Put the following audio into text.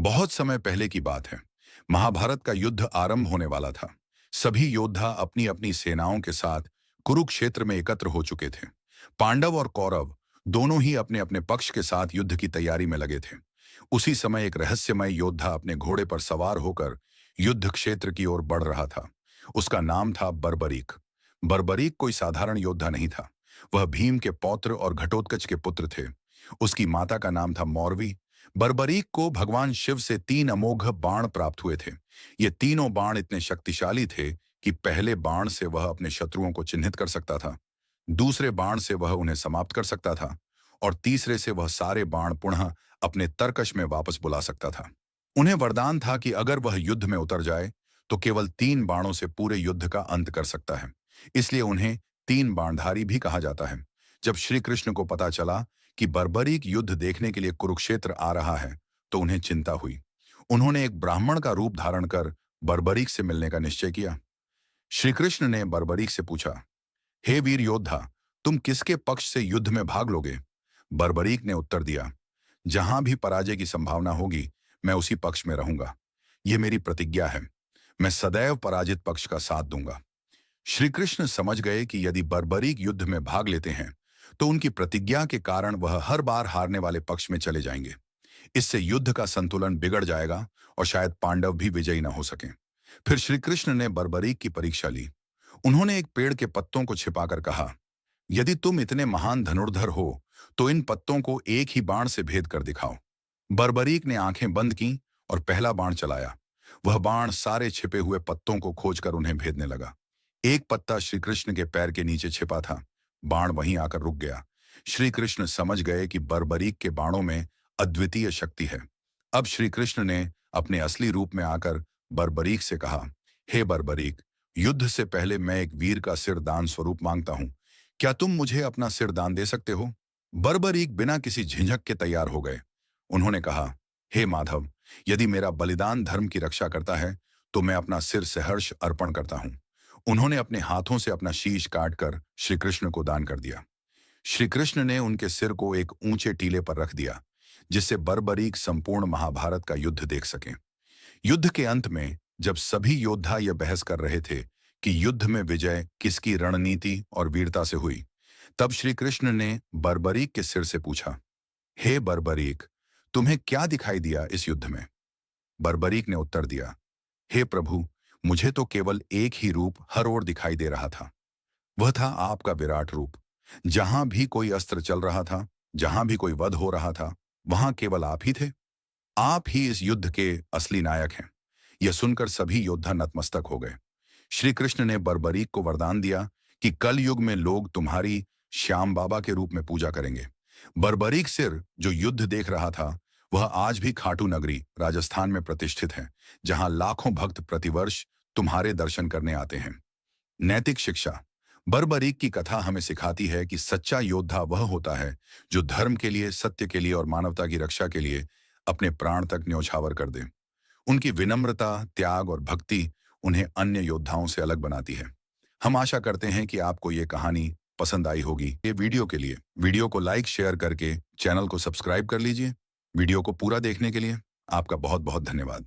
बहुत समय पहले की बात है। महाभारत का युद्ध आरंभ होने वाला था। सभी योद्धा अपनी अपनी सेनाओं के साथ कुरुक्षेत्र में एकत्र हो चुके थे। पांडव और कौरव दोनों ही अपने अपने पक्ष के साथ युद्ध की तैयारी में लगे थे। उसी समय एक रहस्यमय योद्धा अपने घोड़े पर सवार होकर युद्ध क्षेत्र की ओर बढ़ रहा था। उसका नाम था बर्बरीक। बर्बरीक कोई साधारण योद्धा नहीं था। वह भीम के पौत्र और घटोत्कच के पुत्र थे। उसकी माता का नाम था मौरवी। बर्बरीक को भगवान शिव से 3 अमोघ बाण प्राप्त हुए थे। ये तीनों बाण इतने शक्तिशाली थे कि पहले बाण से वह अपने शत्रुओं को चिन्हित कर सकता था, दूसरे बाण से वह उन्हें समाप्त कर सकता था और तीसरे से वह सारे बाण पुनः अपने तरकश में वापस बुला सकता था। उन्हें वरदान था कि अगर वह युद्ध में उतर जाए तो केवल 3 बाणों से पूरे युद्ध का अंत कर सकता है। इसलिए उन्हें 3 बाणधारी भी कहा जाता है। जब श्री कृष्ण को पता चला कि बर्बरीक युद्ध देखने के लिए कुरुक्षेत्र आ रहा है तो उन्हें चिंता हुई। उन्होंने एक ब्राह्मण का रूप धारण कर बर्बरीक से मिलने का निश्चय किया। श्री कृष्ण ने बर्बरीक से पूछा, हे वीर योद्धा, तुम किसके पक्ष से युद्ध में भाग लोगे? बर्बरीक ने उत्तर दिया, जहां भी पराजय की संभावना होगी मैं उसी पक्ष में रहूंगा। यह मेरी प्रतिज्ञा है। मैं सदैव पराजित पक्ष का साथ दूंगा। श्री कृष्ण समझ गए कि यदि बर्बरीक युद्ध में भाग लेते हैं तो उनकी प्रतिज्ञा के कारण वह हर बार हारने वाले पक्ष में चले जाएंगे। इससे युद्ध का संतुलन बिगड़ जाएगा और शायद पांडव भी विजयी न हो सकें। फिर श्री कृष्ण ने बर्बरीक की परीक्षा ली। उन्होंने एक पेड़ के पत्तों को छिपाकर कहा, यदि तुम इतने महान धनुर्धर हो तो इन पत्तों को एक ही बाण से भेद कर दिखाओ। बर्बरीक ने आंखें बंद की और पहला बाण चलाया। वह बाण सारे छिपे हुए पत्तों को खोजकर उन्हें भेदने लगा। एक पत्ता श्री कृष्ण के पैर के नीचे छिपा था। बाण वहीं आकर रुक गया। श्री कृष्ण समझ गए कि बर्बरीक के बाणों में अद्वितीय शक्ति है। अब श्री कृष्ण ने अपने असली रूप में आकर बर्बरीक से कहा, हे बर्बरीक, युद्ध से पहले मैं एक वीर का सिर दान स्वरूप मांगता हूं। क्या तुम मुझे अपना सिर दान दे सकते हो? बर्बरीक बिना किसी झिझक के तैयार हो गए। उन्होंने कहा, हे माधव, यदि मेरा बलिदान धर्म की रक्षा करता है तो मैं अपना सिर सहर्ष अर्पण करता हूं। उन्होंने अपने हाथों से अपना शीश काटकर श्री कृष्ण को दान कर दिया। श्री कृष्ण ने उनके सिर को एक ऊंचे टीले पर रख दिया, जिससे बर्बरीक संपूर्ण महाभारत का युद्ध देख सकें। युद्ध के अंत में जब सभी योद्धा यह बहस कर रहे थे कि युद्ध में विजय किसकी रणनीति और वीरता से हुई, तब श्री कृष्ण ने बर्बरीक के सिर से पूछा, हे बर्बरीक, तुम्हें क्या दिखाई दिया इस युद्ध में? बर्बरीक ने उत्तर दिया, हे प्रभु, मुझे तो केवल एक ही रूप हर ओर दिखाई दे रहा था। वह था आपका विराट रूप। जहां भी कोई अस्त्र चल रहा था, जहां भी कोई वध हो रहा था, वहां केवल आप ही थे। आप ही इस युद्ध के असली नायक हैं। यह सुनकर सभी योद्धा नतमस्तक हो गए। श्री कृष्ण ने बर्बरीक को वरदान दिया कि कल युग में लोग तुम्हारी श्याम बाबा के रूप में पूजा करेंगे। बर्बरीक सिर जो युद्ध देख रहा था वह आज भी खाटू नगरी राजस्थान में प्रतिष्ठित है, जहां लाखों भक्त प्रतिवर्ष तुम्हारे दर्शन करने आते हैं। नैतिक शिक्षा। बर्बरीक की कथा हमें सिखाती है कि सच्चा योद्धा वह होता है जो धर्म के लिए, सत्य के लिए और मानवता की रक्षा के लिए अपने प्राण तक न्यौछावर कर दे। उनकी विनम्रता, त्याग और भक्ति उन्हें अन्य योद्धाओं से अलग बनाती है। हम आशा करते हैं कि आपको ये कहानी पसंद आई होगी। ये वीडियो को लाइक शेयर करके चैनल को सब्सक्राइब कर लीजिए। वीडियो को पूरा देखने के लिए आपका बहुत बहुत धन्यवाद।